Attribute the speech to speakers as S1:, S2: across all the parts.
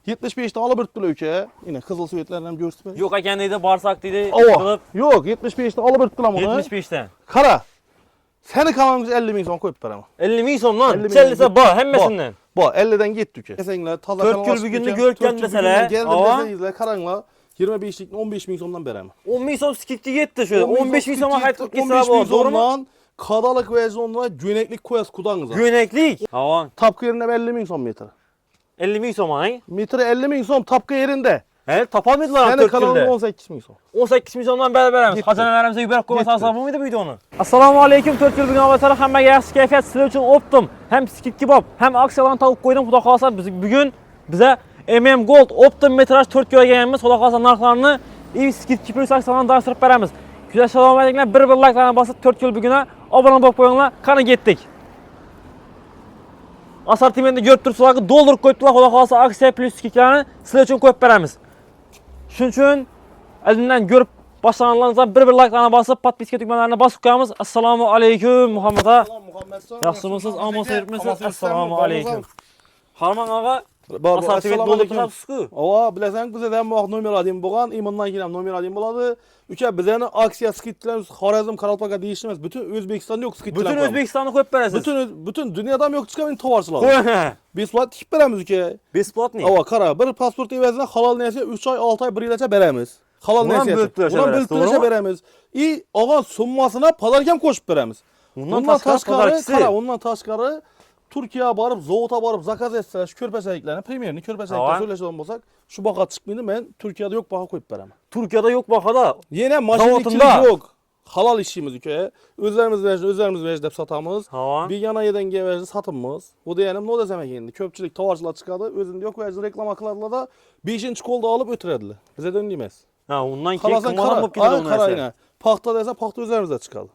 S1: 75'te alıp ırttılar ülke. Yine kızıl süvetlerden görsün.
S2: Yok ekan deydi, barsak deydi.
S1: Yok 75'te alıp ırttılar bunu.
S2: 75'ten.
S1: Kara. Seni kalanımız 50 bin son koyup ver ama.
S2: 50 ming so'm lan.
S1: 50 ming
S2: Çellise ba hemmesinden.
S1: Bu 50'den gitti ülke. Kesinlikle taza
S2: 4 yıl bir günde görken mesela.
S1: Geldim deseniz karanla 25'lik 15 bin somdan beremem.
S2: 10 ming so'm skitki yetti şöyle. 15 ming so'ma qaytib ketsa
S1: 15 bin
S2: bu, doğru mu?
S1: somdan kadalık ve zonuna göneklik koyas kudanıza.
S2: Göneklik. Havan.
S1: Tapkı yerine 50 bin som metre.
S2: 50 ming so'm ay.
S1: Metre 50 bin som tapkı yerinde.
S2: He, tapamaydılar
S1: Seni
S2: 4
S1: kalanın
S2: yılda.
S1: 18 bin som.
S2: 18 ming so'mdan beramiz.
S1: Gitti.
S2: Xazanalarimizni yuborib qo'yib
S1: Gitti.
S2: tasavvur mıydı bu videoni? Assalomu alaykum 4 yil bugun avvatlar hammaga yaxshi kayfiyat sizlar uchun optim. Hem skit kebab, hem aksiyalarni tavib qo'ydim. Xudo xolasa bugun biza Gold optim metraj 4 ga olganmiz. Xudo xolasa narxlarini skit plus aksiyalarni tanishtirib beramiz. Güzel assalomu alaykum. Bir like'larni bosib 4 yil buguna obuna bo'lib qo'yinglar. Qani ketdik. Assortimentni ko'rib turibsizlar, dollar qo'yibdilar. Xudo xolasa aksiya plus skitlarni sizlar uchun qo'yib beramiz. Shuning uchun elimdan ko'rib boshlanganlaringizdan bir like'larni bosib, podpiska tugmalarini bosib qo'yamiz. Assalomu alaykum Muhammad aka. Yaxshimisiz? Omonsiz yuribmisiz? Assalomu alaykum. Harman ağa assortiment dolduribsiz-ku.
S1: Ava bilasan bizdan bu nomer alayım bo'lgan, imondan keyin nomer alayım bo'ladi. Uka bizani aksiya skitlar Xorazm Qaralpaqa deyishimiz bütün O'zbekistonda yo'q skitlar.
S2: Bütün O'zbekistonni qo'yib berasiz.
S1: Bütün dunyodan yo'q chiqqan tovarchilar.
S2: Qo'y.
S1: Besplat tikib beramiz uka.
S2: Besplatniy.
S1: Ava qara, bir pasport evazidan halol narsa 3 oy, 6 oy, 1 yilgacha beramiz. Halol narsa. Buni biltirishga beramiz. Og'on summasini padarkam qo'shib beramiz. Undan tashqari Turkiya borib, zavodga borib zakaz etsalar, shu ko'rpachaliklarni, primerni ko'rpachaliklar so'ylashadigan bo'lsak, shu baho chiqmaydi, men Turkiyada yo'q baho qo'yib beraman.
S2: Turkiyada yo'q bahoda.
S1: Yana mashinchilik yo'q. Halol ishimiz uka. O'zlarimiz deb sotamiz. Begona yedanga vajda sotamiz. Bu deganim nima desam endi, ko'pchilik tovarchilar chiqadi, o'zini yo'q vajda reklama qiladilar-da, 5-qo'lda olib o'tiradilar. Bizda unday emas.
S2: Ha, undan keyin qimmat bo'lib ketadi u narsa.
S1: Paxta desa, paxta o'zlarimizda chiqadi.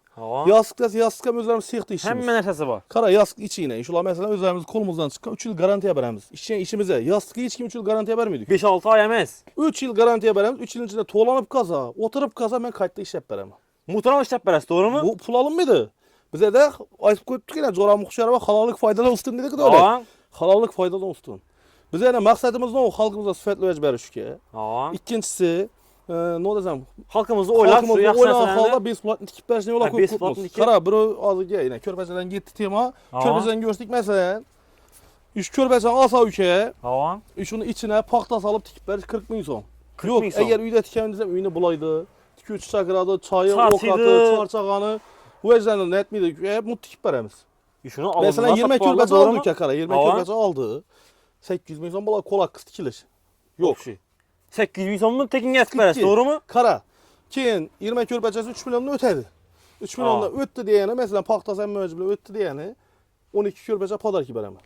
S1: Yastık desa, yastık ham o'zlarimiz sexda ishimiz.
S2: Hamma narsasi bor.
S1: Qara, yastık ichinglar. Shular masalan o'zlarimiz qo'limizdan chiqqan 3 yil garantiya beramiz. İşimizga yastıkka hech kim 3 yil garantiya bermaydi.
S2: 5-6 oy emas.
S1: 3 yil garantiya beramiz. 3 yil ichida to'lanib qolsa, o'tirib qolsa men qayta ishlab beraman.
S2: Muhtaram ishlab berasiz, to'g'rimi?
S1: Bu pul olinmaydi. Bizda aytib qo'yibdik-ku, Jo'ra Muxsharov va halollik foydadan ustun dedik-ku o'ylab. Halollik foydadan ustun. Bizning maqsadimiz nima? Xalqimizga sifatli vaj berishga. Ikkinchisi ne desem?
S2: Halkımızı o'ylab, shu yaxshi narsalarni
S1: holda besplatni tikib berishni yo'lab qo'yibmiz. Qara, bir hozirga yana ko'rpachadan ketdi tema. Ko'rpachadan ko'rsatdik masalan. 3 ko'rpachani olsa uka. Shuni ichine paxta solib tikib berish 40 ming so'm. Yo'q, agar uyda tikaman desam, uyni bulaydi. Tikuvchi chaqiradi, choyi, ovqati, charchag'ani, vajdan netmaydi. Bu tikib beramiz.
S2: Shuni olib,
S1: masalan 20 ko'rpacha oldi uka, qara, 20 ko'rpacha oldi. 800 ming so'm bo'ladi qo'laq qiz tikilish. Yo'q.
S2: 800 ming so'mni tekinga yetib berasiz, to'g'rimi?
S1: Qara. Keyin 20 ko'rpachasi 3 milliondan o'tadi. 3 milliondan o'tdi degani, masalan, paxta ham mo'jib bilan o'tdi degani 12 ko'rpacha podarki beraman.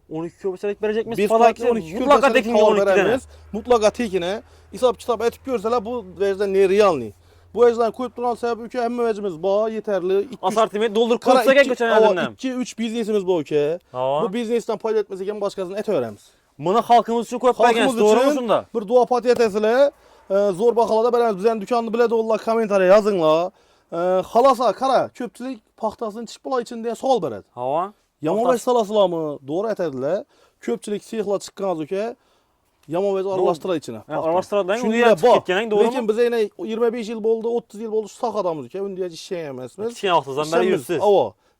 S2: 12 ko'rpachalik berecekmiz,
S1: podarki 12 mutlaqo tekinga 12 beramiz. Mutlaqo tekini. Hisob kitob aytib ko'rsalar, bu vajda ne realniy. Bu vajdan qo'yib turgan sababi uka hamma vajimiz bor, yetarli.
S2: Assortiment doldurib qo'ysak ko'chalardan.
S1: 2-3 biznesimiz bor uka. Bu biznesdan foyda etmasa ham boshqasini aytaveramiz.
S2: Buni xalqimiz uchun qo'yib bergansiz, to'g'rimi shunda?
S1: Bir duo patetasizlar. Zo'r baholarda beramiz. Bizning do'konni biladiganlar kommentariya yozinglar. Xalosa, qara, ko'pchilik paxtasini tish buloy ichida degan savol beradi. Yamonbek salasizlarmi? To'g'ri aytadilar. Ko'pchilik sexlar chiqqan uka. Yamonbek aralashtirar ichini.
S2: Aralashtiradilar, unga chiqib ketganing, to'g'rimi?
S1: Lekin biz yana 25 yil bo'ldi, 30 yil bo'ldi shu sohadamiz uka. Unda ishlagan emasmiz.
S2: Kichkina vaqtingizdan beri yursiz.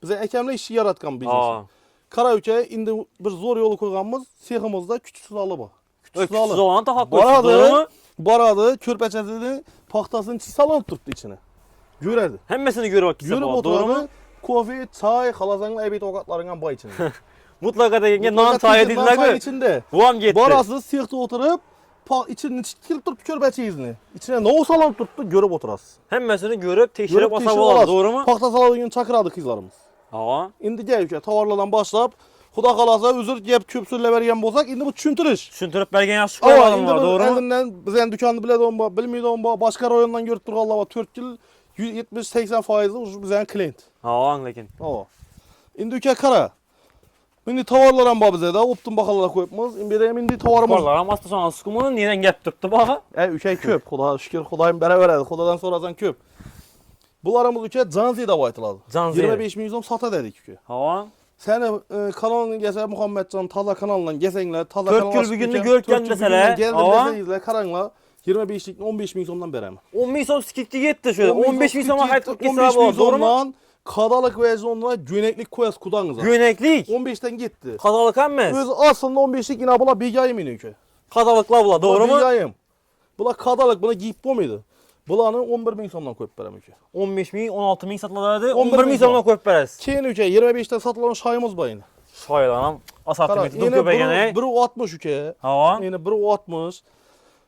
S1: Biz akamlar ish yaratgan biznes. Qara uka, endi bir zo'r yo'l qo'yganmiz, seximizda kuchsiz zali bor.
S2: Kuchsiz zalni taqib qo'ysiz, to'g'rimi?
S1: Boradi, ko'rpachasini, paxtasini chisalanib turibdi ichini. Ko'radi.
S2: Hammasini ko'rib kelsa bo'ladi, to'g'rimi?
S1: Kofe, choy, xalosanglar, aybi ovqatlaring ham bor ichida.
S2: Mutlaqo deganga non choy deydilar-ku. Bu ham ketdi.
S1: Borasiz, sexda o'tirib, ichini tikilib turibdi ko'rpachangizni. Ichine nov solanib turibdi, ko'rib o'tirasiz.
S2: Hammasini ko'rib, tekshirib olsa bo'ladi, to'g'rimi?
S1: Paxta soladigan chaqiradi qizlarimiz. Endi gel uka, tovarlardan boshlab, xudo xolasa uzr gap ko'p so'zlab bergan bo'lsak, endi bu tushuntirish.
S2: Tushuntirib bergan yaxshi qo'yganlar, to'g'rimi?
S1: Endi biz ham do'konni biladigan bor, bilmaydigan bor, boshqa rayondan ko'rib turganlar bor. 4 yil 70-80% bizning klient.
S2: Lekin.
S1: Endi uka qara. Endi tovarlar ham bor bizda, optim baholar qo'yibmiz. Endi tovarimiz.
S2: Tovarlar ham asta-sonasiz-ku, neden gap turibdi baho?
S1: Uka ko'p, xudo shukr, Xudoyim beraveradi. Xudodan so'rasan ko'p. Bularimiz uka Janzi deb aytiladi. 25 ming so'm sotadi dedik uka. Seni kanalını gelse Muhammedcan taza kanalından gesenler, taza
S2: 4
S1: kanal
S2: yıl bir günde görken deseler,
S1: geldim karanla 25'lik 15 bin somdan beremem.
S2: 10 bin som skikti gitti şöyle. 15 bin soma hayt
S1: geçse bu doğru mu? Kadalık ve zonla göneklik koyas kudanıza.
S2: Göneklik.
S1: 15'ten gitti.
S2: Kadalık emez.
S1: Öz aslında 15'lik yine bula bigayım iniyor ki.
S2: Kadalıkla bula doğru mu?
S1: Bigayım. Bula kadalık buna giyip bu muydu? Bulanı 11 bin somdan koyup berem ki.
S2: 15 bin 16 bin satıladı. 11 bin somdan koyup beres.
S1: Keyin ülke 25'ten satılan şayımız bayını.
S2: Şaylanam. Asartımeti dur köpegene.
S1: Biri 60 ülke.
S2: Hava.
S1: Yine biri 60.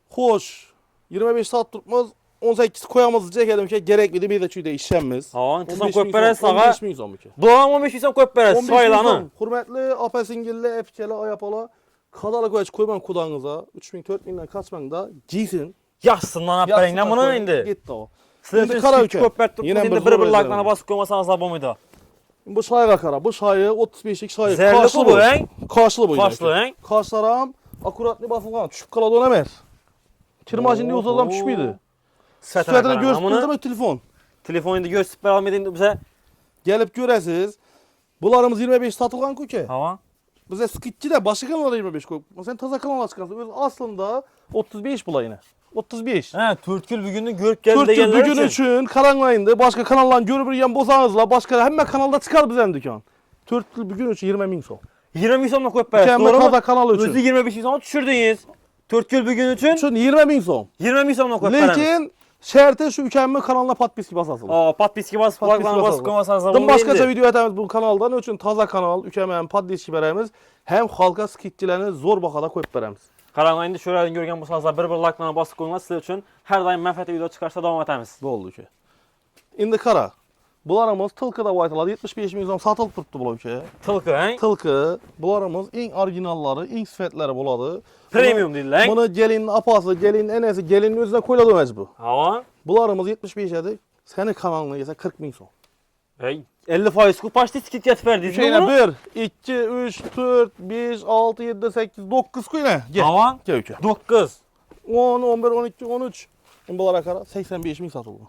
S1: Hoş. 25 saat tutmaz. 18 koyamaz diyecek ki gerekli bir de çünkü işlenmez.
S2: Hava. Tuzan koyup beres sağa.
S1: 15 bin som ki.
S2: Doğan 15 bin som koyup beres. Şaylanam.
S1: Hürmetli apesingilli, epkeli, ayapala. Kadalık ve koyman kudanıza. 3000 4000'den kaçman da giysin.
S2: Yaxsın lan aperinle bunu indi.
S1: Gitti o.
S2: Sizin kara ülke. Yine bir like'larına basıp koymasan azabı mıydı?
S1: Bu şayga kara. Bu şayı 35'lik şayı.
S2: Zerli bu hein?
S1: Karşılı bu.
S2: Karşılı hein?
S1: Karşılaram. Akuratlı basılgan. Düşüp kaladı ona mer. Kirmacında uzadam düşmüydü. Sütüne gösterdi mi telefon?
S2: Telefonu indi gösterip almadın bize.
S1: Gelip göresiz. Bularımız 25 satılgan köke.
S2: Hava.
S1: Bize skitçi de başı kanallara 25 koy. Sen taza kanala çıkarsın. Öz aslında 35 bula yine. 35.
S2: He, Türkül bir günü görüp geldi
S1: Türkül
S2: degenler
S1: bir gün için karanlayında başka kanaldan görüp yiyen bozağınızla başka hemen kanalda çıkar bizden dükkan. Türkül bir gün için 20 bin son.
S2: 20 bin sonuna koyup beres.
S1: Doğru mu? Taza kanal için.
S2: Özü 25 bin sonuna düşürdünüz. Türkül bir gün için.
S1: Için 20 bin son.
S2: 20 bin sonuna koyup beres.
S1: Lekin şerti şu ülkemin kanalına patpiski basasın.
S2: Patpiski basıp kulaklarına basıp koymasanız da bunu
S1: başkaca video etemiz bu kanaldan için taza kanal ülkemin patpiski beremiz. Hem halka skitçilerini zor bakada koyup beremiz.
S2: Karanlayında şöyle görgen bu sazda bir like'larına basıp koymanız sizler için her daim mənfəətli video çıkarsa devam etemiz.
S1: Bu oldu ki. İndi kara. Bularımız Tılkı'da baytıladı. 75 milyon satılıp tuttu bu ülkeye.
S2: Tılkı hein?
S1: Tılkı. Bularımız en orijinalları, en sifetleri buladı.
S2: Premium değil lan.
S1: Bunu gelinin apası, gelinin enesi, gelinin özüne koyladı mecbu.
S2: Hava.
S1: Bularımız 75 edik. Senin kanalına gelse 40 bin son.
S2: 50% kupaştı skit get verdi.
S1: Şeyle 1, 2, 3, 4, 5, 6, 7, 8, 9 kuyla. Gel.
S2: Hava.
S1: Gel ülke.
S2: 9.
S1: 10, 11, 12, 13. Bunlara kara 85 bin satıldı.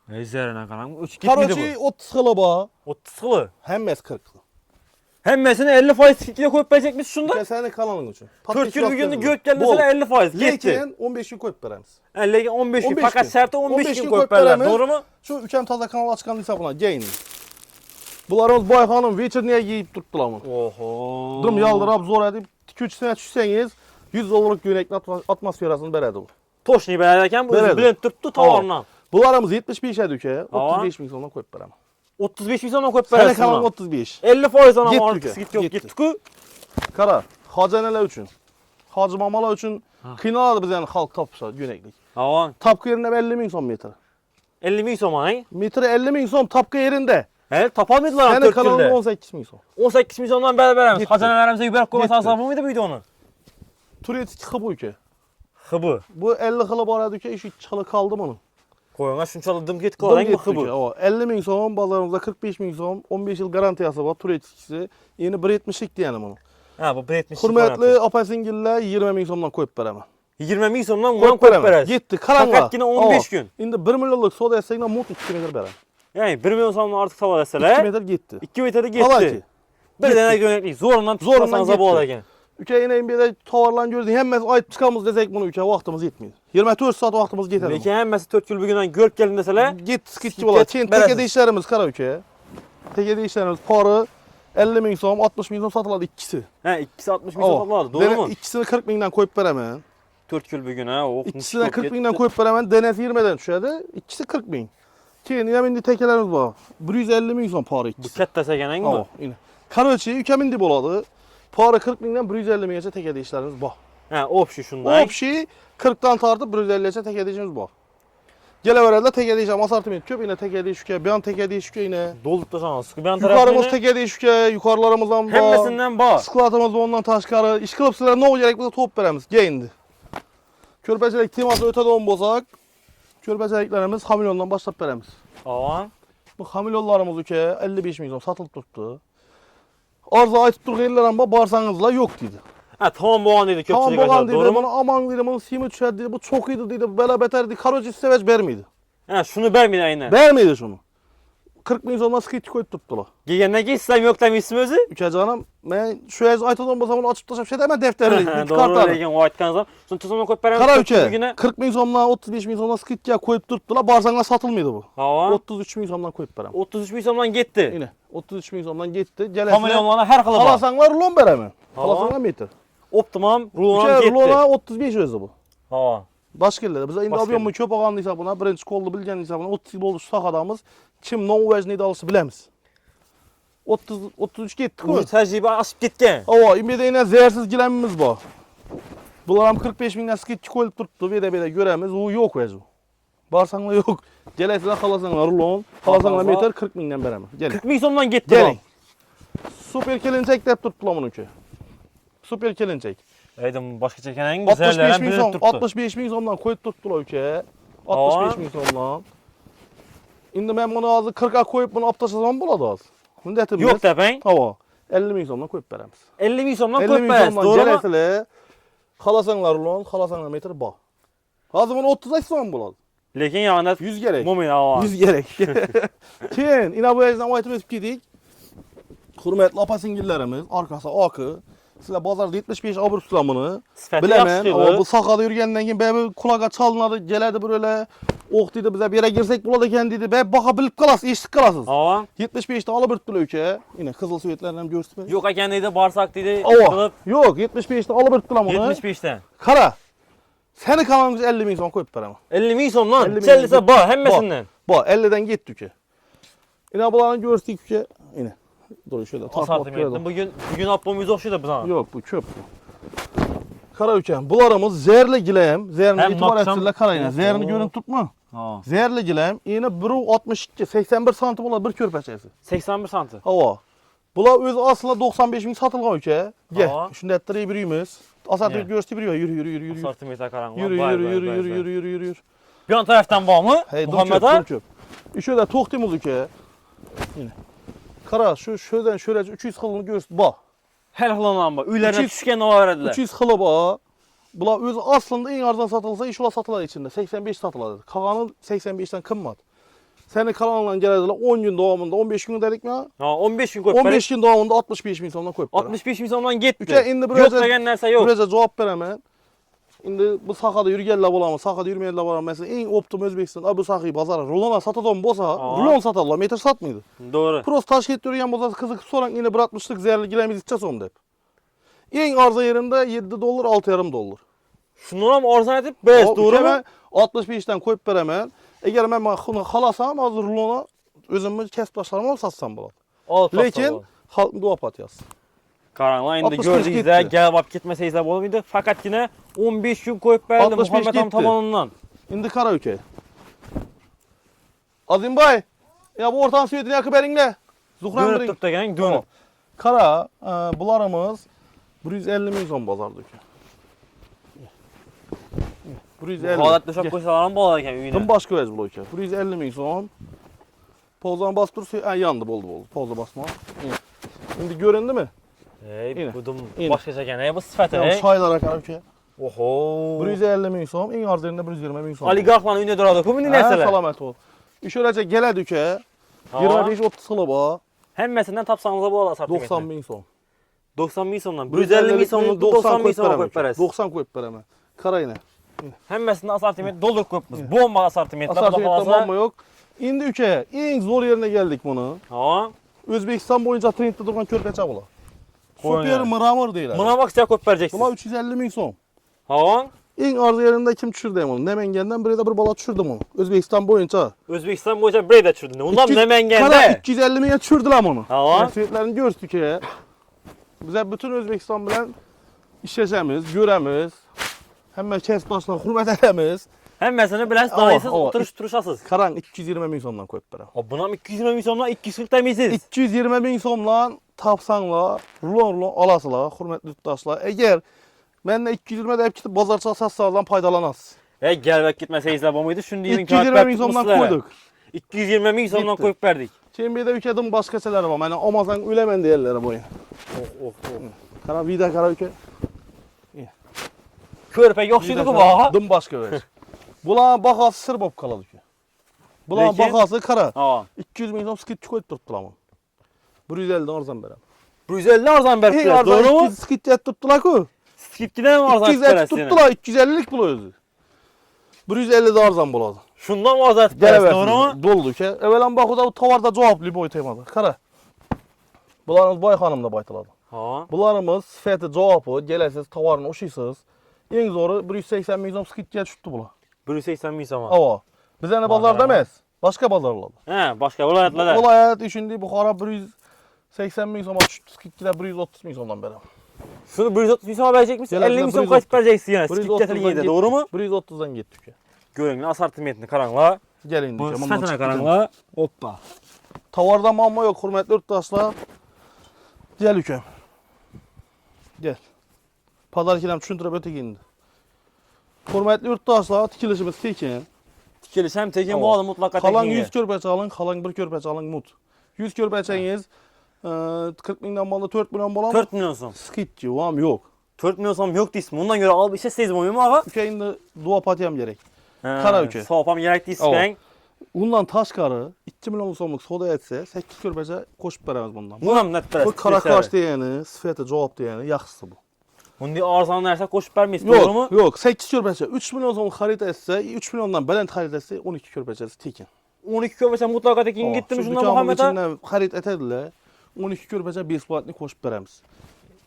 S2: Üzerine kalan 3 gitmedi bu.
S1: Karoçi 30 kılı ba.
S2: 30 kılı.
S1: Hemmes 40 kılı.
S2: Hemmesini 50% skit'e koyup verecekmiş şunda.
S1: Senin kanalın için.
S2: Türkül bir günde gök geldi mesela 50% gitti.
S1: Lekin 15 gün koyup veremiz.
S2: Lekin 15 gün. Fakat serte 15 gün koyup
S1: veremiz.
S2: verler. Doğru mu?
S1: Şu ülkem taza kanal açıklandıysa buna gelin. Bularımız Boy Hanım Вечерniye giyip tuttular mı?
S2: Oho.
S1: Dım yaldırıp zor edip 2-3 sene düşseniz 100 dolarlık günekli atmosferasını beredi bu.
S2: Toşni berederken bu özü bilen tuttu tavarından.
S1: Bularımız 75 edike 35 bin sonuna koyup veremem.
S2: 35 bin sonra koyup verersin.
S1: Senin kanalın 35.
S2: 50% ana var skit yok gittik.
S1: Kara, hacaneler üçün, hacı mamalar üçün kıynalardı biz yani halk tapışa güneklik.
S2: Hava.
S1: Tapkı yerinde 50 bin son metre.
S2: 50 bin son hay?
S1: Metre 50 bin son tapkı yerinde.
S2: He tapamıyordular
S1: Senin kanalın 18 bin son.
S2: 18 milyondan berberemiz. Hacanelerimize yüberek koyma tasarrufı mıydı bu videonu?
S1: Turetik hıbı ülke.
S2: Hıbı.
S1: Bu 50 hılı bana ülke işi çalı kaldı mı?
S2: Koyuna şunçalı dım git kılar hangi hıbı?
S1: 50 bin son, bazılarımızda 45 bin son, 15 yıl garantiyası var turetikisi. Yeni 1.70'lik diyelim onu.
S2: Ha bu 1.70'lik.
S1: Hürmetli apasingiller 20 bin sondan koyup veremem.
S2: 20 bin sondan koyup veremem.
S1: Gitti karanlığa.
S2: Fakat yine 15 gün.
S1: Şimdi 1 milyonluk soda esnekle mut 2 metre veremem.
S2: Yani 1 milyon sondan artık tava deseler.
S1: 2 metre gitti.
S2: 2 metre gitti. Bir tane göneklik. Zorundan tutmasanıza bu olayken.
S1: Ülke yine bir de tavarlan gördün. Hemen ayıp çıkamız desek bunu ülke vaktimiz yetmiyor. 24 saat vaktimiz yeter.
S2: Lekin hemmesi 4 gün bir günden görüp gelin deseler.
S1: Git skitçi ola. Tekede işlerimiz kara ülkeye. Tekede işlerimiz parı 50 bin son, 60 bin son satıladı ikisi.
S2: He ikisi 60 bin son satıladı. Doğru mu?
S1: İkisini 40 binden koyup veremem.
S2: 4 gün bir gün ha.
S1: İkisine 40 binden koyup veremem. Denesi 20'den düşerdi. İkisi 40 bin. Yine bindi tekelerimiz var. 150 bin son para ikisi.
S2: Bu ket dese genen mi?
S1: Karölçeyi ülkemin dib oladı. Para 40 binden 150 bin'e tekede işlerimiz var.
S2: He opşi şundan.
S1: Opşi 40'dan tartıp 150'ye tekede işimiz var. Geleverelde tekede işe masartım köp yine tekede işe bir an tekede işe yine.
S2: Dolduk da sana sıkı bir an
S1: yukarımız tekede işe yukarılarımızdan var.
S2: Hemmesinden var.
S1: Sıkılatımız ondan taşkarı. İş kılıp sıra ne o gerek bize top veremiz. Geyindi. Körpecelik teması ötede on bozak. Körpeceliklerimiz hamilyondan başlayıp veremiz.
S2: Aa.
S1: Bu hamilyonlarımız ülkeye 55 milyon satılıp tuttu. Arza aytıp dur gelirler ama bağırsanızla yok dedi.
S2: Ha tamam boğan dedi köpçülük
S1: tamam boğan dedi,
S2: doğru mu?
S1: Bana aman dedi, bunun simi düşer dedi, bu çok iyiydi dedi, böyle beter dedi, karoci seveç vermiydi.
S2: Ha şunu vermedi aynen.
S1: Vermiydi şunu. 40 bin so'mdan skit koyup tuttular.
S2: Gelgenden keyin sizlar yok demişsin özü.
S1: Uka canım, men şu yaz aytadan bolsam onu açıp taşıp şey demem defterli.
S2: Doğru degan o aytganingizda. Şunu so'mdan koyup beramiz.
S1: Qara uka, 40 bin so'mdan 35 bin so'mdan skitga koyup tuttular. Barsanglar satılmaydı bu.
S2: Ha.
S1: 33 bin so'mdan koyup berem.
S2: 33 bin so'mdan ketdi.
S1: Yine 33 bin so'mdan gitti.
S2: Kamelyonlarına her kılı var.
S1: Kalasanglar rulon beramen. Kalasanglar metre.
S2: Optimum rulon
S1: Uka
S2: ketdi.
S1: rulona 35 özü bu.
S2: Ha.
S1: Başkelde. Biz indi abiyomu köp algandıysa buna, birinci kollu bilgendiyse buna 30 yıl oldu şu sakadamız. Kim ne vecneydi alışı bilemiz. 33 getdik
S2: Bu
S1: o.
S2: tecrübe aşıp ketken.
S1: Ava, imede yine zehirsiz gilemimiz bu. Bular 45 bin skit koyup tuttu. Bede göremiz. O yok vecü. Barsanla yok. Gelesine kalasanglar rulon. Kalasanglar metre 40 binden beraber. Gelin.
S2: 40 bin so'mdan ketdi.
S1: Gelin. Süper kelinçek dep tuttular bununki. Süper kelinçek.
S2: Aydım başka çekeneğin
S1: 65 bin
S2: birini
S1: son,
S2: tuttu.
S1: 65 bin sondan koyup tuttular ülke. 65 bin sondan. Şimdi ben bunu azı 40'a koyup bunu aptaşasam buladı az. Bunu detimiz.
S2: Yok depen.
S1: Hava. 50 bin sondan koyup veremiz.
S2: 50 bin so'mdan
S1: 50
S2: koyup
S1: bin
S2: berasiz.
S1: sondan
S2: Doğru mu?
S1: gelesile. Kalasanglar ulan, kalasanglar metre bağ. Hazır bunu 30'a son buladı.
S2: Lekin yağında
S1: 100 gerek.
S2: mumin hava.
S1: 100 gerek. Keyin, ina bu yerden aytib ötüp gidik. Hürmetli apasingillerimiz, arkası akı. Sizler bazarda 75 abur tutamını.
S2: Sifati
S1: Bilemen,
S2: yaxşı
S1: ama bu sakada yürüyenden keyin bebe kulağa çalınadı, geledi böyle. Ok dedi bize bir yere girsek buladı ekan dedi. Be baka bilip kalasız, eşitlik kalasız.
S2: Hava.
S1: 75'te alıp ırttı ülke. Yine Kızıl Süvetlerden görsün.
S2: Yok ekan deydi, barsak deydi.
S1: Ava. Yok, 75'te alıp ırttılar bunu.
S2: 75'ten.
S1: Kara. Seni kalanımız 50 bin son koyup veremem.
S2: 50 bin so'mdan.
S1: 50 bin
S2: Çellise ba hemmesinden.
S1: Bu 50'den gitti ülke. Yine bulanı görsük ülke. Yine. Dur şöyle
S2: Asartım ettim. Bugün appomuz oxşuydu bizə.
S1: Yok bu çöp bu. Kara ülkem. Bularımız zehirli gileyim. Zehirli
S2: Hem
S1: itibar
S2: nakşam-
S1: etsinler karayına.
S2: Oo.
S1: Zehirli görün tutma.
S2: Ha.
S1: Zehirli gileyim. Yine 1.62, 81 santim olan bir körpeçesi.
S2: 81 santi.
S1: Hava. Bular öz aslında 95 bin satılgan ülke. Gel.
S2: Hava.
S1: Şunu ettireyim biriyimiz. Asartı
S2: Yeah.
S1: görsü biriyor. Yürü.
S2: Asartım eta karanlık.
S1: Yürü.
S2: Bir an taraftan var mı?
S1: Hey,
S2: Muhammed
S1: dur
S2: ağa.
S1: çöp. Şöyle toxtumuz ülke. Yine. Kara şu şöyle 300 xılını görsün. Bak.
S2: Her xılanan var. Öylərə
S1: 300
S2: düşkən o verədilər.
S1: 300 xılı bak. Bular öz aslında en arzdan satılsa iş ola satılar içinde. 85 satılar. Kalanı 85'ten kımmat. Seni kalanla gelediler 10 gün davamında 15 gün dedik mi?
S2: Ha 15 gün koyup
S1: 15 gün davamında 65 bin sonuna koyup.
S2: 65 bin so'mdan getdi.
S1: Ülke indi
S2: Yo'q
S1: buraya
S2: degan narsa yo'q.
S1: Buraya cevap veremem. Şimdi bu sakada yürüyenler bulamı, sakada yürümeyenler bulamı. Mesela en optim Özbekistan, bu sakayı pazara rulona satadan bolsa, rulon satarlar, metre satmıydı.
S2: Doğru.
S1: Prost Taşkent yürüyen bolsa kızık soran yine bırakmıştık zehirli giremiz içeceğiz onu hep. En arıza yerinde 7 dolar, 6,5 dolar.
S2: Şundan ham arzon etib, bez, doğru mu?
S1: 65'ten koyup veremem. Eğer ben bunu halasam, hazır rulona özümü kesip başlarım satsam bulat. Lekin halk duapat yaz.
S2: Karanlığa indi
S1: 65
S2: gördüğünüzde
S1: gitti.
S2: gəlib apıb getməsəyizdə olmaydı. Fakat yine 15 gün koyup verdi
S1: 65
S2: Muhammed Han
S1: gitti.
S2: tabanından.
S1: Şimdi kara ülke. Azim Bay, ya bu ortam süvetini yakıp elinle. Zuhran
S2: Dönüp
S1: birin.
S2: tutup da gəlin,
S1: Tamam.
S2: dönüp.
S1: Kara, bularımız 150 milyon bazardı ülke. 150.
S2: Halat döşək qoysalarım bolalarkən
S1: Tüm
S2: üyünə.
S1: başka vez bu ülke. 150 milyon. Pozdan bastır, yandı boldu. Pozda basma. Şimdi göründü mü?
S2: Ey,
S1: Yine.
S2: budum
S1: Yine.
S2: başqa çəkən, ey bu sifəti,
S1: Ya
S2: ey.
S1: şaylara kara ülke.
S2: Oho.
S1: 150 milyon, en az yerinde 120 milyon.
S2: Oligarxların üyünə durada, bu indi
S1: Ha,
S2: nəsələr?
S1: salamet ol. İşörəcə gələ ülke. 25-30 xılı var.
S2: Həmməsindən tapsanıza bu asartı
S1: 90 milyon.
S2: 90 min so'mdan. 150 min so'mdan 90 min so'mga qo'yib berasiz.
S1: 90 koyup veremem. Kara yine.
S2: Həmməsində assortiment doldur qoyubmiz. Bomba assortimentlər bu
S1: Asartiyette
S2: xalasa.
S1: bomba yok. İndi ülkeye en zor yerine geldik bunu.
S2: Ha.
S1: Özbekistan boyunca trendde duran körpeçe bula.
S2: Koyun
S1: Süper
S2: yani.
S1: mıramır değil.
S2: Buna bax sizə qoyub
S1: Buna
S2: verəcəksiniz.
S1: 350 milyon son.
S2: Ha.
S1: En arzu yerinde kim düşürdü onu? Nemengen'den biri de bir bala düşürdüm onu. Özbekistan boyunca.
S2: Özbekistan boyunca bir də çürdün. Ondan
S1: 200
S2: Nəməngəndə.
S1: Kara 250 milyon düşürdüler onu.
S2: Ha.
S1: Süvetlerini görsün ki. Bize bütün Özbekistan bilen işleyeceğimiz, göremiz. Hemen kes başına hürmet edemiz.
S2: Həmməsini biləsiz,
S1: Ava,
S2: dayısız
S1: ava.
S2: oturuşasız.
S1: Karan 220 milyondan koyup verem.
S2: Ha buna 220 min so'mdan 240 demisiz.
S1: 220 bin somla tapsanla, rulon alasıla, hürmetli yurttaşlar. Eğer ben de 220 deyip gidip bazarça satsalardan faydalanaz.
S2: Ey gəlbək getməsəyizlər bu muydu? Şimdi
S1: 220 bin somdan koyduk.
S2: 220 min so'mdan
S1: Bitti.
S2: qoyub verdik.
S1: Şimdi bir de ülkenin başka şeyler var. Yani Amazon ülemen değerleri boyun.
S2: Oh.
S1: Kara vida kara ülke.
S2: Körpək yoxşuydu bu bağa.
S1: Dım başka ver. Bula baka sır bop kaladı ki. Bulan bakası kara.
S2: Ha.
S1: 200 ming so'm skit koyup turibdilar mı? 150'den arzan berem.
S2: 150 arzan berip
S1: Ey
S2: doğru mu?
S1: skit yetip turibdilar-ku.
S2: Skipkiden mi arzan
S1: 200 etip turibdilar, 250'lik bu özü. 150 de arzan boladı.
S2: Şundan mı arzan etip beresi, doğru mu?
S1: Doldu ki. Evvelen baxıda bu tavarda cavablı boy temada. Kara. Bularımız Bay xanımda baytıladı.
S2: Ha.
S1: Bularımız sifati cavabı, geləsiz, tavarını oşuysuz. En zoru 180 ming so'm skitga tushdi bular.
S2: 180 ming so'm.
S1: Ava. Bizani bozorda emas, boshqa bozorlarda.
S2: He, başka viloyatlarda.
S1: Viloyat ishindi Buxoro 180 ming so'm tushdi, skitga 130 ming so'mdan beraman.
S2: Şunu 130 ming so'm verecek misin? 50 ming so'm kaçıp vereceksin yani. Skip getirilgende, doğru mu?
S1: 130'dan getdik.
S2: Görün asortimentini qaranglar.
S1: Gelin
S2: Bu
S1: diyeceğim.
S2: sifatına qaranglar. Hoppa.
S1: Tavarda mamma yo'q, hurmatli yurtdoshlar. Gel ukam. Gel. Pazarkilam tushuntirib o'tay endi. Hurmatli yurtdoshlar, tikilishimiz tekin.
S2: Tikilish ham tekin bo'ladi mutlaqo tekin.
S1: Qalan 100 ko'rpacha aling, qalan 1 ko'rpacha aling mut. 100 ko'rpachangiz 40 mingdan bo'ldi 4 million bo'ladimi?
S2: 4 million so'm.
S1: Skitchi ham yo'q.
S2: 4 million so'm yo'q deysiz. Bundan göre olib ishlasangiz bo'lmaymi og'a?
S1: Uka endi duo patiyam kerak. Qara uka.
S2: Sopam kerak deysiz.
S1: Undan tashqari 2 million so'mlik soda etsa 8 ko'rpacha qo'shib beramiz bundan.
S2: Bu ham net berasiz.
S1: Bu qaraqosh degani, sifati javob degani yaxshisi bu.
S2: Bunday arzon narsa qo'shib bermaysiz, to'g'rimi?
S1: Yo'q, 8 ko'rpacha 3 million so'm xarid etsa, 3 milliondan baland xarid etsa 12 ko'rpachasi tekin.
S2: 12 ko'rpacha mutlaqo tekin ketdimi shundan Muhammad aka?
S1: Xarid etadilar. 12 ko'rpacha besplatni qo'shib beramiz.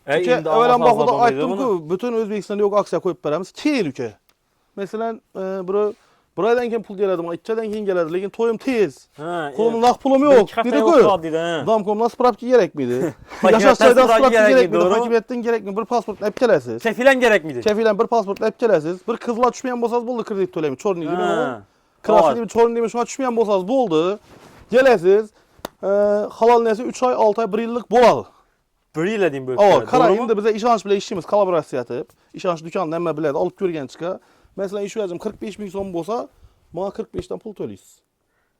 S2: Endi
S1: avvalan vaqtida aytdim-ku, butun O'zbekistonda yo'q aksiya qo'yib beramiz. Keyin uka. Masalan, bir oydan keyin pul keladi, 2 oydan keyin keladi, lekin to'yim tez. Qo'limda naqd pulim yo'q. Dedi-ku. Damkomdan spravka kerakmidi? Yashash joyidan spravka kerakmidi? Hokimiyatdan kerakmi? Bir pasport olib kelasiz.
S2: Kefilan kerakmidi?
S1: Kefilan bir pasport olib kelasiz. Bir qizlar tushmagan bo'lsangiz bo'ldi, kredit to'layman. Chorniy deyman. Krasniy deyman, chorniy deyman, shuna tushmagan bo'lsangiz bo'ldi. Kelasiz. Halol narsa 3 oy, 6 oy, 1 yillik bo'ladi.
S2: 1 yil deyim bo'lib.
S1: Qara, endi biz ishonch bilan ishlaymiz, kollaboratsiya etib. Ishonch do'konda hamma biladi, olib ko'rgan chiqa. Masalan, ish vazim 45 ming so'm bo'lsa, menga 45 dan pul to'laysiz.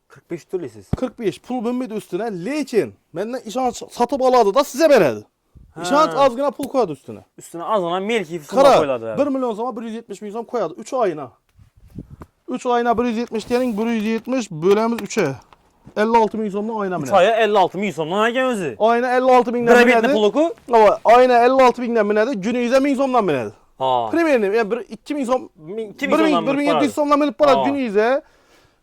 S2: 45 to'laysiz.
S1: 45 pul bo'lmaydi üstüne, lekin mendan ishonch sotib oladi-da sizga beradi. İşanç ozgina pul qo'yadi üstüne.
S2: Üstüne ozgina melki pul qo'yadi.
S1: 1 million so'mga 170 ming so'm qo'yadi 3 oyina. 3 oyina 170 dening, 170 bo'lamiz 3'e. 56 ming so'mdan oyina minadi.
S2: 3 oya 56 ming so'mdan ekan o'zi.
S1: Oyina 56 mingdan minadi.
S2: Bir puluku?
S1: Oyina 56 mingdan minadi, günüyüzə 1000 so'mdan minadi.
S2: Ha.
S1: Primerni, yani 2 ming so'm,
S2: 2 ming so'mdan
S1: 1700 so'mdan minib boradi günüyüzə.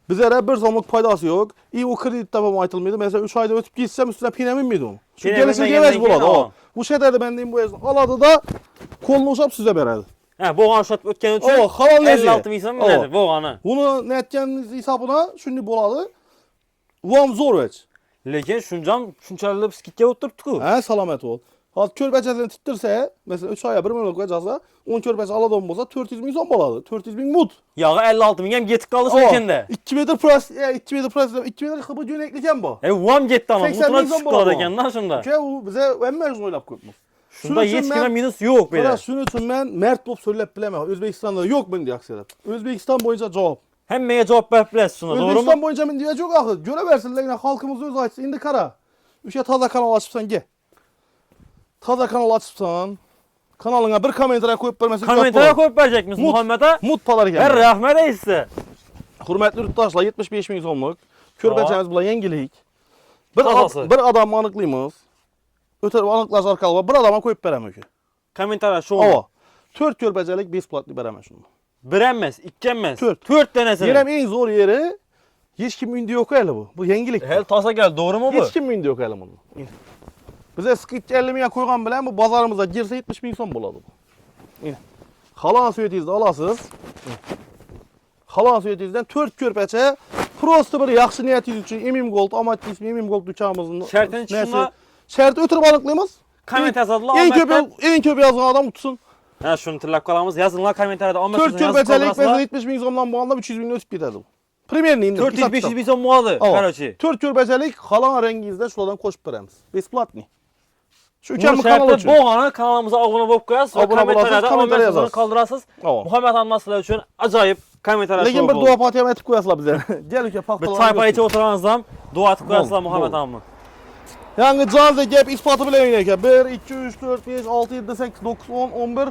S1: Bizlere 1 so'mlik foydası yo'q. O kreditda ham aytilmaydi. Mesela 3 oyda o'tib ketsam üstüne pina minmaydi u. Shu kelishga emas bo'ladi. Bu şeyde ben deyim bu ezni aladı da kolunu uçap size beradi.
S2: Ha, bo'g'an ushlab o'tgani uchun 56 ming so'm minadi bo'g'ani.
S1: Buni netganiniz hisobına shunday bo'ladi. Bu ham zo'r vech.
S2: Lekin shunchalik skitga o'tiribdi-ku.
S1: Ha, salomat bo'l. Hozir ko'rpachasini tittirsa, mesela 3 oyga 1 million qo'ysa, 10 ko'rpacha oladigan bo'lsa 400 ming so'm bo'ladi. 400 ming mut.
S2: Yog'i 56 ming ham ketib qoldi sekanda.
S1: 2 metr pras, 2 metr pras, 2 metr xıbı jo'nakli ekan bu.
S2: U ham ketdi ana. Mutuna tushib qoladi ekanda shunda.
S1: U biza hamma o'zini o'ylab qo'yibmiz.
S2: Shunda hech kimga minus yo'q bu yerda.
S1: Shuning uchun men mard bo'lib so'ylab bilaman. O'zbekistonda yo'q bunday aksiyalar. O'zbekiston bo'yicha javob.
S2: Hammaga javob berib bilasiz shuni, to'g'rimi?
S1: O'zbekiston bo'yicha men deya yo'q axir. Ko'raversin, lekin xalqimiz o'zi aytsin. Endi qara. O'sha toza kanal ochibsan, ke. Toza kanal açıpsan, kanalına bir kommentariy qo'yib bermasang,
S2: kommentariy qo'yib berajekmiz Muhammad aka.
S1: Mut palar ekan.
S2: Rahmat sizga.
S1: Hurmatli yurtdoshlar, 75 ming so'mlik ko'rpachamiz bilan yangilik. Bir odamni aniqlaymiz. O'tirib aniqlash orqali bir odamga qo'yib beraman aka.
S2: Kommentariy shu.
S1: 4 ko'rpachalik besplatni beraman shuni.
S2: Bir emas, 2 emas. 4 tanesini.
S1: Yerim eng zo'r yeri hech kim uyda yo'q hali bu. Bu yangilik.
S2: Hal toza keldi, to'g'rimi bu?
S1: Hech kim uyda yo'q hali buni. Bize skit 50 mingga qo'ygan bilan bu bozorimizda girsa 70 ming so'm bo'ladi bu. Mana. Xalon suyetingizni olasiz. Xalon suyetingizdan 4 ko'rpacha prosta bir yaxshi niyatingiz uchun Emim Gold, Amat ismi Emim Gold dukamizning
S2: shartini tushunma.
S1: Shart o'tirib aniqlaymiz.
S2: Kommentar yozinglar.
S1: Eng ko'p yozgan odam utsin.
S2: Ha, shuni tilab qolamiz. Yozinglar kommentariyada Amat
S1: 4 ko'rpachalik 70 ming so'mdan bo'lganda 300 mingni o'tib ketadi bu. Примерно endi
S2: 400-500 ming so'm bo'ladi, qarorchi.
S1: 4 ko'rpachalik xalon rangingizda shulardan qo'shib beramiz. Besplatni. Shu ukamni kanal uchun.
S2: Bo'g'ani kanalimizga obuna bo'lib qo'yasiz va kommentariyada yozasiz, qoldirasiz. Muhammad Almaslar uchun ajoyib kommentariy.
S1: Lekin bir duo patiyam aytib qo'yasizlar bizga. Kel uka, paxtalar.
S2: Bir çay payicha o'tiramiz ham, duo aytib qo'yasizlar Muhammad ammo.
S1: Yangi jonli gap isboti bilan o'ynaylik aka. 1 2 3 4 5 6 7 8 9 10 11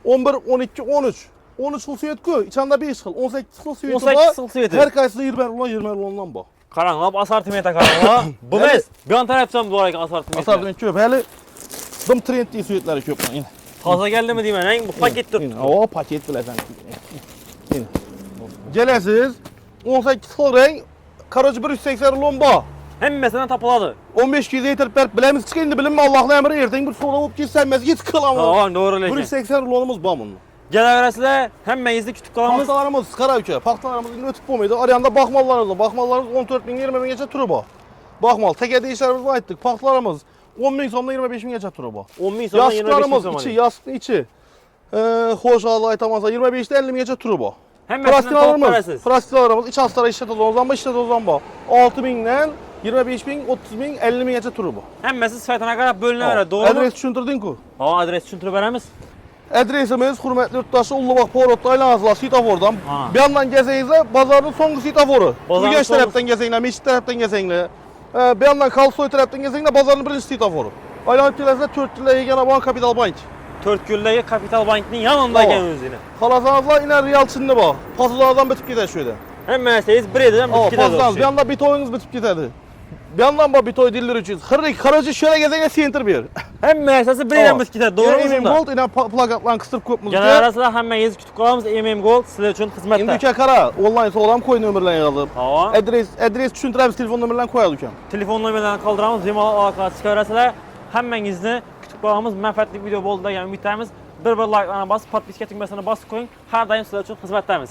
S1: 11 12 13. 13 xil suyetku, içinde 5 xil, 18 xil suyeti
S2: 18
S1: var.
S2: xil suyeti.
S1: Her qaysi 20 rulon, 20 rulondan bu.
S2: Qarang, assortimenta qarang. Bu mes. Bu yon tarafdan bu assortiment.
S1: Asardan köp, hali dım trendli suyetleri köp.
S2: Toza keldimi deyman, hang bu paketdir.
S1: O paket bilasan. Gelesiz 18 xil renk, qarajı 180 rulon bu.
S2: Hammasidan topiladi.
S1: 15 kg yetirib berib bilamiz ki endi bilinme Allah'ın emri erten bir soda olup ketsanmez yetib qilamiz.
S2: Ha, to'g'ri lekin.
S1: 180 rulonumuz bu bunun.
S2: Kelaverasizlar, hammangizni kutib qolamiz.
S1: Paxtalarımız qara uka, paxtalarımız ötüb bo'lmaydi. Arayanda baxmallarımız, baxmallarımız 14 bin 20 bingacha turib bu. Baxmal, teke deyişlerimizni aytdık. Paxtalarımız 10 bin so'mdan 25 bingacha turib bu.
S2: 10 bin so'mdan 25 bin
S1: Yastıklarımız
S2: so'm.
S1: içi, yastıkın içi. Xo'sh, Allah aytamasa 25'te 50 bingacha turib bu.
S2: Hammasidan topib berasiz.
S1: Plastikalarımız iç hastara işletadigan bu, işletadigan bu. 6 binden 25 bin, 30 bin, 50 bingacha turib bu.
S2: Hammasi sifatına qarab bo'linaveradi, to'g'rimi?
S1: Adres tushuntirding-ku?
S2: Ha, adres tushuntirib beramiz.
S1: Adresimiz hurmatli yurtdoshlar Ulug'bek Porodda aylanasizlar svetofordan.
S2: Ha.
S1: Bir yandan gezsangizlar bozorning so'nggi svetoforu.
S2: Bozorning
S1: Urganch
S2: so'nggi-
S1: tarafdan gezsanglar, Meshit tarafdan gezsanglar. Bir yandan Kalsoy tarafdan gezsanglar bozorning birinchi svetoforu. Aylanib kelasizlar 4 yillar yegana bank Kapital Bank.
S2: 4 kunligi Kapital Bankning yanında ekan o'zini.
S1: Xalasanızlar iner real chinni bor. Paslardan bitib ketadi shu yerda.
S2: Hammangiz bir edidan bitib ketadi.
S1: Pasdan bir yandan bitoyingiz bitib ketadi. Bir yandan bu bitoy dillar uchun. Xirrik, xaraji şöyle gezsanglar center ber.
S2: Hammasi bir edidan bitib ketadi, to'g'rimi?
S1: MM Gold ina plakatlarni qistirib ko'pmiz.
S2: Kelaverasizlar, hammangizni kutib qolamiz. Gold sizlar uchun xizmatda.
S1: Endi uka qara, onlayn sog'lom qo'y nomerlarini yozib.
S2: Ha.
S1: Adres tushuntiramiz, telefon nomerlarini qo'yadi uka.
S2: Telefon nomerlarini qoldiramiz. Bemalol aloqa chiqaverasizlar. Hammangizni kutib qolamiz. Manfaatli video bo'ldi degan umiddamiz. Bir like bosib, podpiska tugmasini bosib qo'ying. Har doim sizlar uchun xizmatdamiz.